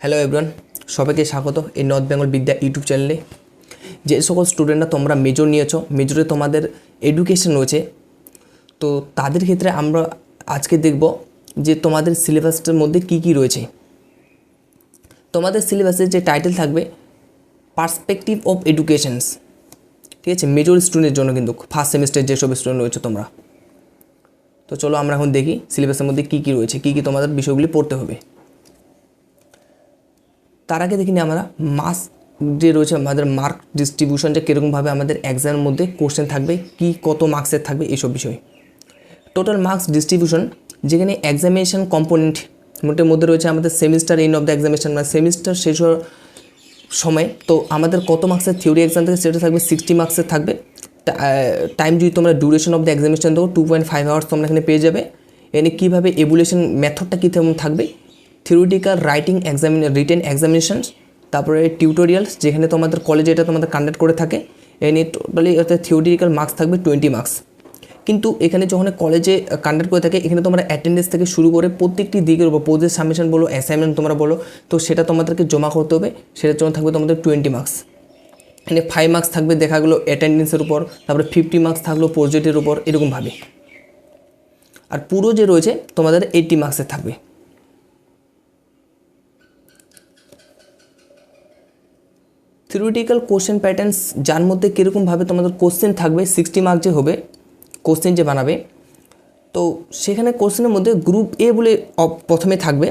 Hello everyone, সবাইকে স্বাগত এই নর্থ বেঙ্গল বিদ্যা ইউটিউব চ্যানেলে। যে সকল স্টুডেন্টরা তোমরা মেজর নিয়েছো, মেজরে তোমাদের এডুকেশন রয়েছে, তো তাদের ক্ষেত্রে আমরা আজকে দেখব যে তোমাদের সিলেবাসটার মধ্যে কি কি রয়েছে। তোমাদের সিলেবাসের যে টাইটেল থাকবে পার্সপেক্টিভ অফ এডুকেশনস, ঠিক আছে, মেজর স্টুডেন্টের জন্য কিন্তু ফার্স্ট সেমিস্টার যেসব স্টুডেন্ট রয়েছে তোমরা। তো চলো আমরা এখন দেখি সিলেবাসের মধ্যে কী কী রয়েছে, কী কী তোমাদের বিষয়গুলি পড়তে হবে। তার আগে দেখিনি আমরা মার্কস যে রয়েছে, আমাদের মার্ক ডিস্ট্রিবিউশন যে কীরকমভাবে আমাদের এক্সামের মধ্যে কোশ্চেন থাকবে, কি কত মার্কসের থাকবে এইসব বিষয়। টোটাল মার্কস ডিস্ট্রিবিউশন, যেখানে এক্সামিনেশন কম্পোনেন্ট মোটের মধ্যে রয়েছে আমাদের semester end of the examination, মানে সেমিস্টার শেষ হওয়ার সময় তো আমাদের কত মার্কসের থিওরি এক্সাম থেকে সেটা থাকবে 60 মার্কসের থাকবে। টাইম যদি তোমরা ডিউরেশন অফ দ্য এক্সামিনেশন দেখো 2.5 আওয়ার্স তোমরা এখানে পেয়ে যাবে। এখানে কীভাবে এভুলেশন মেথডটা কী থাকবে, থিওরিটিক্যাল, রাইটিং, রিটেন এক্সামিনেশন, তারপরে টিউটোরিয়ালস যেখানে তোমাদের কলেজে এটা তোমাদের কন্ডাক্ট করে থাকে। এনে টোটালি থিওরিটিক্যাল মার্কস থাকবে 20 মার্কস। কিন্তু এখানে যখন কলেজে কন্ডাক্ট করে থাকে এখানে তোমরা অ্যাটেন্ডেন্স থেকে শুরু করে প্রত্যেকটি দিকের উপর প্রজেক্ট সাবমিশন বলো, অ্যাসাইনমেন্ট তোমরা বলো, তো সেটা তোমাদেরকে জমা করতে হবে। সেটার জন্য থাকবে তোমাদের 20 মার্কস। এখানে 5 মার্কস থাকবে দেখা গেলো অ্যাটেন্ডেন্সের উপর, তারপরে 50 মার্কস থাকলো প্রজেক্টের উপর, এরকমভাবে। আর পুরো যে রয়েছে তোমাদের 80 মার্কসের থাকবে। থিওরিটিক্যাল কোশ্চেন প্যাটার্নস, যার মধ্যে কীরকমভাবে তোমাদের কোশ্চেন থাকবে 60 মার্ক যে হবে কোশ্চেন যে বানাবে, তো সেখানে কোশ্চেনের মধ্যে গ্রুপ এ বলে প্রথমে থাকবে,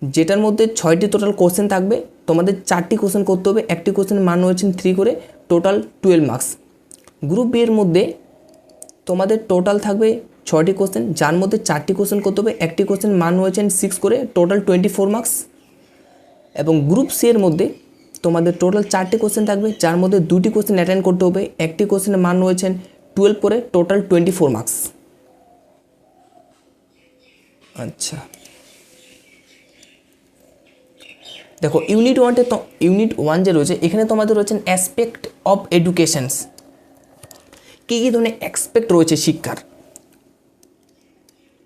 যেটার মধ্যে 6টি টোটাল কোশ্চেন থাকবে। তোমাদের 4টি কোশ্চেন করতে হবে, একটি কোশ্চেনের মান রয়েছেন 3 করে, টোটাল 12 মার্কস। গ্রুপ বি এর মধ্যে তোমাদের টোটাল থাকবে 6টি কোশ্চেন, যার মধ্যে 4টি কোশ্চেন করতে হবে, একটি কোশ্চেন মান রয়েছেন 6 করে, টোটাল 24 মার্কস। এবং গ্রুপ সি এর মধ্যে তোমাদের টোটাল 4টি কোশ্চেন থাকবে, যার মধ্যে 2টি কোশ্চেন অ্যাটেন্ড করতে হবে, একটি কোশ্চেনের মান রয়েছেন 12 করে, টোটাল 24 মার্কস। আচ্ছা, দেখো ইউনিট 1 যে রয়েছে এখানে তোমাদের রয়েছেন অ্যাসপেক্ট অফ এডুকেশনস। কী কী ধরনের অ্যাসপেক্ট রয়েছে শিক্ষার।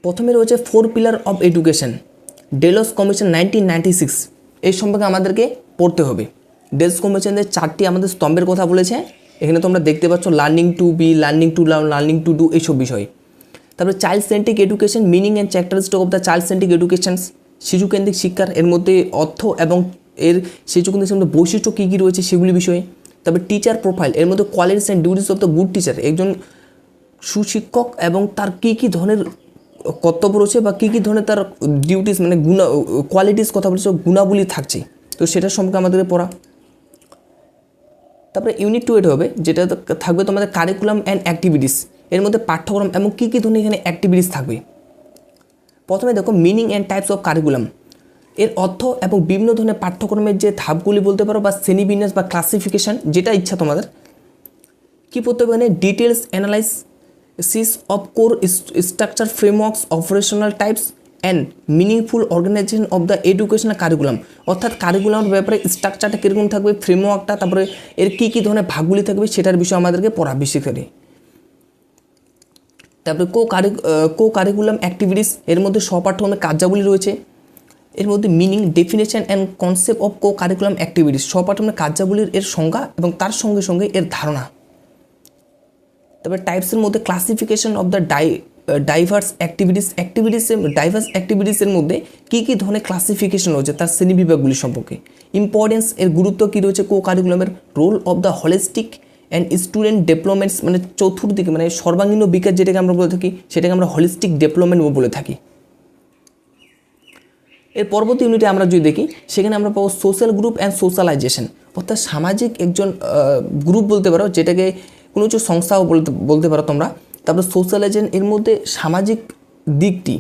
প্রথমে রয়েছে 4 pillar of education, deals commission 1996, এই সম্পর্কে আমাদেরকে পড়তে হবে। ডেলস কমিশনের 4টি আমাদের স্তম্ভের কথা বলেছে, এখানে তোমরা দেখতে পাচ্ছ learning to be, learning to learn, learning to do, এইসব বিষয়। তারপরে child centric education, meaning and characteristic of the child centric educations, শিশুকেন্দ্রিক শিক্ষার, এর মধ্যে অর্থ এবং এর শিশুকেন্দ্রিক মধ্যে বৈশিষ্ট্য কী কী রয়েছে সেগুলি বিষয়ে। তারপরে টিচার প্রোফাইল, এর মধ্যে qualities and duties of the good teacher, একজন সুশিক্ষক এবং তার কী কী ধরনের কর্তব্য রয়েছে বা কী কী ধরনের তার ডিউটিস মানে কোয়ালিটিস কথা বলেছে, গুণাবলী থাকছে, তো সেটার সম্পর্কে আমাদের পড়া। তারপরে ইউনিট 2 হবে, যেটা থাকবে তোমাদের কারিকুলাম অ্যান্ড অ্যাক্টিভিটিস, এর মধ্যে পাঠ্যক্রম এবং কী কী ধরনের এখানে অ্যাক্টিভিটিস থাকবে। প্রথমে দেখো meaning and types of curriculum, এর অর্থ এবং বিভিন্ন ধরনের পাঠ্যক্রমের যে ধাপগুলি বলতে পারো বা শ্রেণীবিন্যাস বা ক্লাসিফিকেশান, যেটা ইচ্ছা তোমাদের। কী পড়তে হবে এখানে, details analysis of core structure, frameworks, operational types and meaningful organisation of the educational curriculum, অর্থাৎ কারিকুলামের ব্যাপারে স্ট্রাকচারটা কীরকম থাকবে, ফ্রেমওয়ার্কটা, তারপরে এর কী কী ধরনের ভাগগুলি থাকবে সেটার বিষয়ে আমাদেরকে পড়া বেশি করে। তারপরে কো কারিকুলাম অ্যাক্টিভিটিস, এর মধ্যে স্বপাঠ্যক্রমের কার্যাবলী রয়েছে। এর মধ্যে meaning, definition and concept of co curriculum activities, স্বপাঠ্যক্রমের কার্যাবলীর এর সংজ্ঞা এবং তার সঙ্গে সঙ্গে এর ধারণা। তারপরে টাইপসের মধ্যে classification of the diverse diverse অ্যাক্টিভিটিসের মধ্যে কী কী ধরনের ক্লাসিফিকেশন রয়েছে তার শ্রেণীবিভাগগুলি সম্পর্কে। ইম্পর্টেন্স, এর গুরুত্ব কী রয়েছে কো কারিকুলামের। Role of the holistic and student developments, মানে চতুর্দিকে মানে সর্বাঙ্গীন বিকাশ যেটাকে আমরা বলে থাকি সেটাকে আমরা হোলিস্টিক ডেভেলপমেন্ট বলে থাকি। এর পরবর্তী ইউনিটে আমরা যদি দেখি সেখানে আমরা পাবো সোশ্যাল গ্রুপ অ্যান্ড সোশ্যালাইজেশন, অর্থাৎ সামাজিক একজন গ্রুপ বলতে পারো, যেটাকে কোনো কিছু সংস্থাও বলতে পারো তোমরা। তারপরে সোশ্যালাইজেশন, এর মধ্যে সামাজিক দিকটি।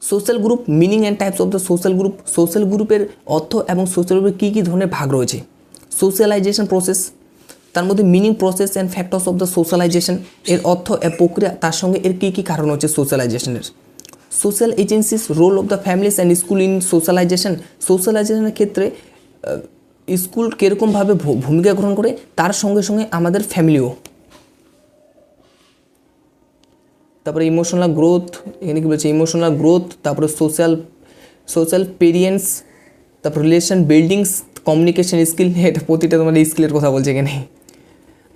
Social group, meaning and types of the social গ্রুপের অর্থ এবং সোশ্যাল গ্রুপের কী কী ধরনের ভাগ রয়েছে। সোশ্যালাইজেশন প্রসেস, তার মধ্যে meaning, process and factors of the socialisation, এর অর্থ এর প্রক্রিয়া, তার সঙ্গে এর কী কী কারণ হচ্ছে সোশ্যালাইজেশনের। Social agencies, role of the families and school in সোশ্যালাইজেশনের ক্ষেত্রে স্কুল কীরকমভাবে ভূমিকা গ্রহণ করে, তার সঙ্গে সঙ্গে আমাদের ফ্যামিলিও। তারপরে ইমোশনাল গ্রোথ, এখানে কী বলছে ইমোশনাল গ্রোথ, তারপরে সোশ্যাল পেরিয়েন্স তারপর রিলেশন বিল্ডিংস, কমিউনিকেশন স্কিল, এটা প্রতিটা তোমার স্কিলের কথা বলছে এখানে।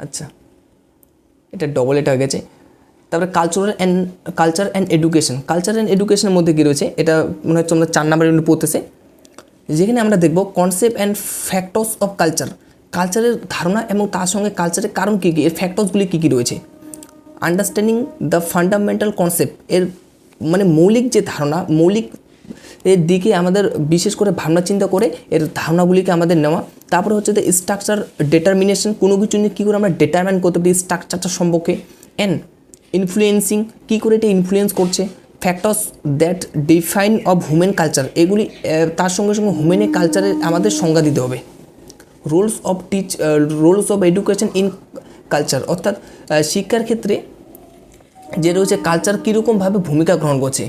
আচ্ছা, এটা ডবল এটা হয়ে গেছে। তারপরে কালচার অ্যান্ড এডুকেশনের মধ্যে কী রয়েছে, এটা মনে হচ্ছে আমরা 4 নম্বরে পড়তেছে, যেখানে আমরা দেখব কনসেপ্ট অ্যান্ড ফ্যাক্টরস অফ কালচারের ধারণা এবং তার সঙ্গে কালচারের কারণ কী কী, এর ফ্যাক্টরসগুলি কী কী রয়েছে। আন্ডারস্ট্যান্ডিং দ্য ফান্ডামেন্টাল কনসেপ্ট, এর মানে মৌলিক যে ধারণা, মৌলিক এর দিকে আমাদের বিশেষ করে ভাবনা চিন্তা করে এর ধারণাগুলিকে আমাদের নেওয়া। তারপরে হচ্ছে দ্য স্ট্রাকচার ডেটারমিনেশন, কোনো কিছু নিয়ে কী করে আমরা ডেটারমাইন করতে পারি স্ট্রাকচারটা সম্পর্কে। অ্যান্ড ইনফ্লুয়েন্সিং, কী করে এটা ইনফ্লুয়েন্স করছে। Factors that define of human culture, এগুলি তার সঙ্গে সঙ্গে হিউম্যান কালচারের আমাদের সংজ্ঞা দিতে হবে। Roles of education in culture, অর্থাৎ শিক্ষার ক্ষেত্রে যে রয়েছে কালচার কীরকমভাবে ভূমিকা গ্রহণ করছে।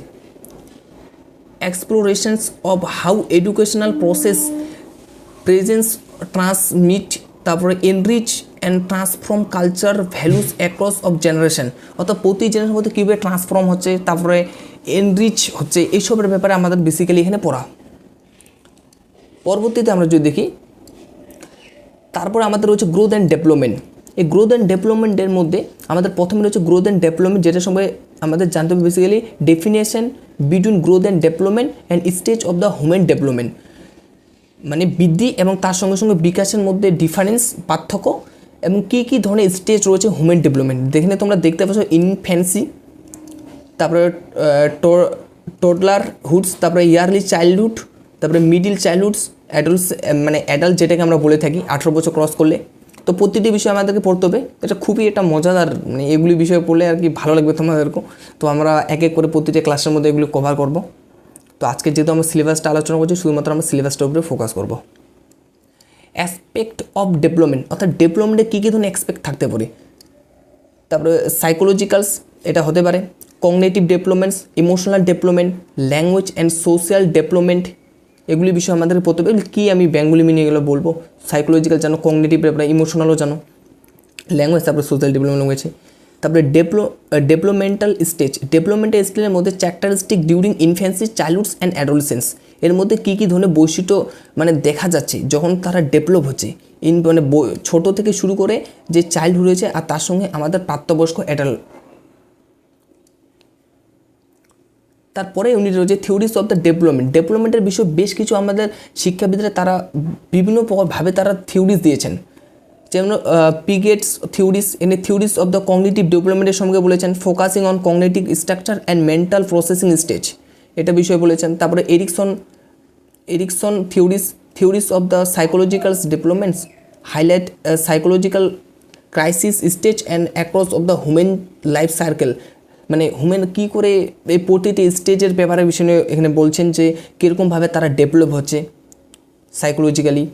Explorations of how educational process presence transmit, তারপরে enrich and transform culture values across of generation, অর্থাৎ প্রতি জেনারেশন মধ্যে কীভাবে ট্রান্সফর্ম হচ্ছে, তারপরে এনরিচ হচ্ছে, এইসবের ব্যাপারে আমাদের বেসিক্যালি এখানে পড়া। পরবর্তীতে আমরা যদি দেখি, তারপরে আমাদের রয়েছে গ্রোথ অ্যান্ড ডেভেলপমেন্ট। এই গ্রোথ অ্যান্ড ডেভেলপমেন্টের মধ্যে আমাদের প্রথমে রয়েছে গ্রোথ অ্যান্ড ডেভেলপমেন্ট, যেটার সঙ্গে আমাদের জানতে হবে basically definition between growth and development and stage of the human development, মানে বৃদ্ধি এবং তার সঙ্গে সঙ্গে বিকাশের মধ্যে ডিফারেন্স, পার্থক্য, এবং কী কী ধরনের স্টেজ রয়েছে হিউম্যান ডেভেলপমেন্ট। যেখানে তোমরা দেখতে পাচ্ছ ইনফ্যান্সি, তারপরে টোডলারহুডস, তারপরে ইয়ারলি চাইল্ডহুড, তারপরে মিডিল চাইল্ডহুডস, অ্যাডাল্ট যেটাকে আমরা বলে থাকি 18 বছর ক্রস করলে। তো প্রতিটি বিষয় আমাদেরকে পড়তে হবে, এটা খুবই একটা মজাদার, মানে এগুলি বিষয়ে পড়লে আর কি ভালো লাগবে তোমাদেরকেও। তো আমরা এক এক করে প্রতিটা ক্লাসের মধ্যে এগুলি কভার করব। তো আজকে যেহেতু আমরা সিলেবাসটা আলোচনা করছি, শুধুমাত্র আমরা সিলেবাসটার উপরে ফোকাস করব। অ্যাসপেক্ট অফ ডেভেলপমেন্ট, অর্থাৎ ডেভেলপমেন্টে কী কী ধরনের অ্যাসপেক্ট থাকতে পারে। তারপরে সাইকোলজিক্যালস, এটা হতে পারে cognitive developments, emotional development, language and social development, এগুলি বিষয়ে আমাদের পড়তে হবে। কী আমি বেঙ্গলি মিনিয়ে গেলে বলবো, সাইকোলজিক্যাল জানো, কগনিটিভ ব্যাপারে, ইমোশনালও জানো, ল্যাঙ্গুয়েজ, তারপরে সোশ্যাল ডেভেলপমেন্ট রয়েছে। তারপরে ডেভেলপমেন্টাল স্টেজের মধ্যে চ্যারেক্টারিস্টিক ডিউরিং ইনফ্যান্সি, চাইল্ডহুডস অ্যান্ড অ্যাডোলেসেন্স, এর মধ্যে কী কী ধরনের বৈশিষ্ট্য মানে দেখা যাচ্ছে যখন তারা ডেভেলপ হচ্ছে, মানে ছোটো থেকে শুরু করে যে চাইল্ডহুড রয়েছে আর তার সঙ্গে আমাদের প্রাপ্তবয়স্ক অ্যাডাল্ট। তারপরে ইউনিট রয়েছে থিওরিস অফ দ্য ডেভেলপমেন্টের বিষয়ে বেশ কিছু আমাদের শিক্ষাবিদরা তারা বিভিন্নভাবে তারা থিওরিস দিয়েছেন, যেমন পিগেটস থিওরিস, এনে থিওরিস অফ দ্য কগনিটিভ ডেভেলপমেন্টের সঙ্গে বলেছেন focusing on cognitive structure and mental processing stage, এটা বিষয়ে বলেছেন। তারপরে Erikson theories of the psychological developments highlight psychological crisis stage and across of the human life circle, মানে human কী করে এই প্রতিটি স্টেজের ব্যাপারে বিষয় নিয়ে এখানে বলছেন যে কীরকমভাবে তারা ডেভেলপ হচ্ছে সাইকোলজিক্যালি।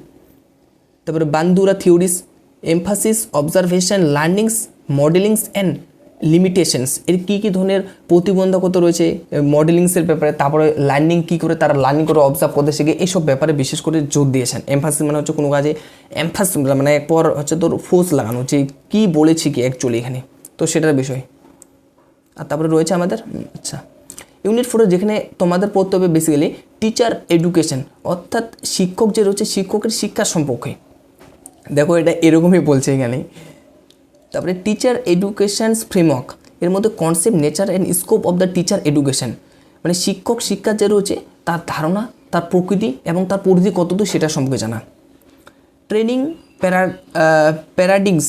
তারপরে Bandura theories emphasis observation learnings modelings and limitations, এর কী কী ধরনের প্রতিবন্ধকতা রয়েছে মডেলিংসের ব্যাপারে, তারপরে লার্নিং কী করে তারা লার্নিং করে অবজার্ভ করতে শিখে, এইসব ব্যাপারে বিশেষ করে জোর দিয়েছেন। এমফাসিস মানে হচ্ছে কোনো কাজে মানে একপর হচ্ছে তোর ফোর্স লাগানো, যে কী বলেছি কি অ্যাকচুয়ালি এখানে, তো সেটার বিষয়। আর তারপরে রয়েছে আমাদের ইউনিট 4, যেখানে তোমাদের পড়তে হবে বেসিক্যালি টিচার এডুকেশন, অর্থাৎ শিক্ষক যে রয়েছে শিক্ষকের শিক্ষার সম্পর্কে। দেখো এটা এরকমই বলছে এখানে। তারপরে টিচার এডুকেশানস ফ্রেমওয়ার্ক, এর মধ্যে concept, nature and scope of the teacher education, মানে শিক্ষক শিক্ষা যে রয়েছে তার ধারণা, তার প্রকৃতি এবং তার পরিধি কতদূর সেটা সম্পর্কে জানা। ট্রেনিং প্যারাডিগমস,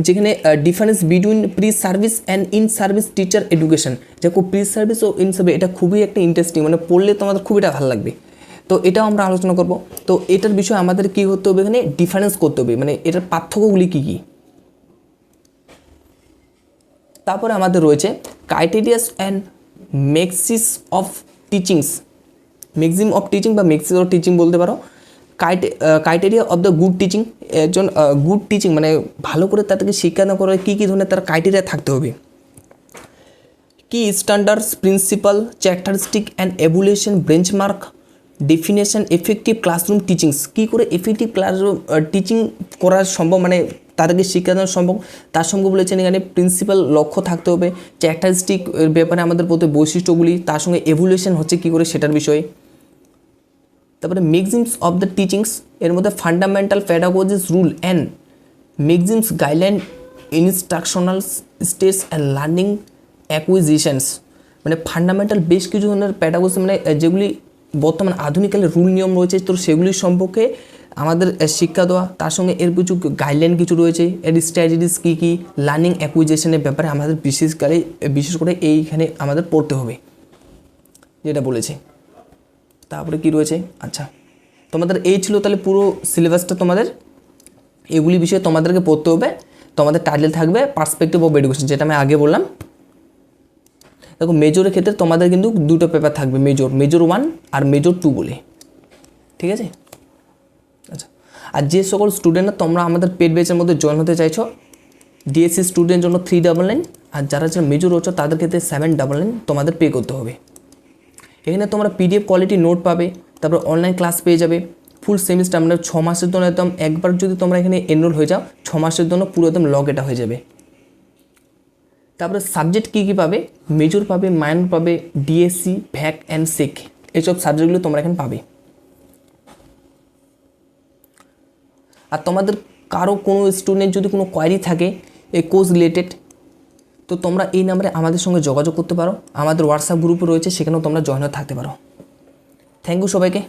যেখানে difference between pre service and in service teacher education, দেখো প্রি সার্ভিস ও ইন সার্ভিস, এটা খুবই একটা ইন্টারেস্টিং, মানে পড়লে তোমাদের খুবই এটা ভালো লাগবে। তো এটাও আমরা আলোচনা করব। তো এটার বিষয়ে আমাদের কী করতে হবে, এখানে ডিফারেন্স করতে হবে, মানে এটার পার্থক্যগুলি কী কী। তারপরে আমাদের রয়েছে criterias and maxims of teachings, maxim of teaching বা ম্যাক্সিস অফ টিচিং বলতে পারো। Criteria of the good teaching, একজন গুড টিচিং মানে ভালো করে তাদেরকে শিক্ষাদান করার কী কী ধরনের তার ক্রাইটেরিয়া থাকতে হবে। Key standards, principal, characteristic and evaluation, benchmark, definition, effective classroom teachings, কী করে এফেক্টিভ ক্লাসরুম টিচিং করা সম্ভব, মানে তাদেরকে শিক্ষাদান সম্ভব, তার সঙ্গে বলেছেন এখানে প্রিন্সিপাল লক্ষ্য থাকতে হবে, ক্যারেক্টারিস্টিক এর ব্যাপারে আমাদের প্রতি বৈশিষ্ট্যগুলি, তার সঙ্গে এভুলেশন হচ্ছে কী করে সেটার বিষয়ে। তারপরে ম্যাক্সিমস অফ দ্য টিচিংস, এর মধ্যে fundamental pedagogies rule and maxims guideline instructional states and learning acquisitions, মানে ফান্ডামেন্টাল বেশ কিছু ধরনের প্যাডাগোজি, মানে যেগুলি বর্তমান আধুনিককালে রুল নিয়ম রয়েছে, তো সেগুলি সম্পর্কে আমাদের শিক্ষা দেওয়া, তার সঙ্গে এর কিছু গাইডলাইন কিছু রয়েছে, এর স্ট্র্যাটেজিস কী কী, লার্নিং অ্যাকুইজিশনের ব্যাপারে আমাদের বিশেষ করে এইখানে আমাদের পড়তে হবে, যেটা বলেছে। তারপরে কি রয়েছে, আচ্ছা তোমাদের এই ছিল তাহলে পুরো সিলেবাসটা, তোমাদের এগুলি বিষয়ে তোমাদেরকে পড়তে হবে। তোমাদের টাইটেল থাকবে পার্সপেক্টিভ অফ এডুকেশন, যেটা আমি আগে বললাম। দেখো মেজরের ক্ষেত্রে তোমাদের কিন্তু দুটো পেপার থাকবে, মেজর 1 আর মেজর 2 বলে, ঠিক আছে। আচ্ছা, আর যে সকল স্টুডেন্টরা তোমরা আমাদের পেড ব্যাচের মধ্যে জয়েন হতে চাইছো, ডিএসসি স্টুডেন্টের জন্য 399, আর যারা মেজর হচ্ছে তাদের ক্ষেত্রে 799 তোমাদের পে করতে হবে। এখানে তোমরা পিডিএফ কোয়ালিটি নোট পাবে, তারপর অনলাইন ক্লাস পেয়ে যাবে ফুল সেমিস্টার, মানে 6 মাসের জন্য একদম, একবার যদি তোমরা এখানে এনরোল হয়ে যাও 6 মাসের জন্য পুরো একদম লগ এটা হয়ে যাবে। তারপরে সাবজেক্ট কী কী পাবে, মেজর পাবে, মাইনর পাবে, ডিএসসি, ভ্যাক অ্যান্ড সেক, এইসব সাবজেক্টগুলো তোমরা এখানে পাবে। আর তোমাদের কারো কোনো স্টুডেন্ট যদি কোনো কোয়ারি থাকে এই কোর্স রিলেটেড, তো তোমরা এই নাম্বারে আমাদের সঙ্গে যোগাযোগ করতে পারো, আমাদের হোয়াটসঅ্যাপ গ্রুপে রয়েছে, সেখানেও তোমরা জয়েন হয়ে থাকতে পারো। থ্যাংক ইউ সবাইকে।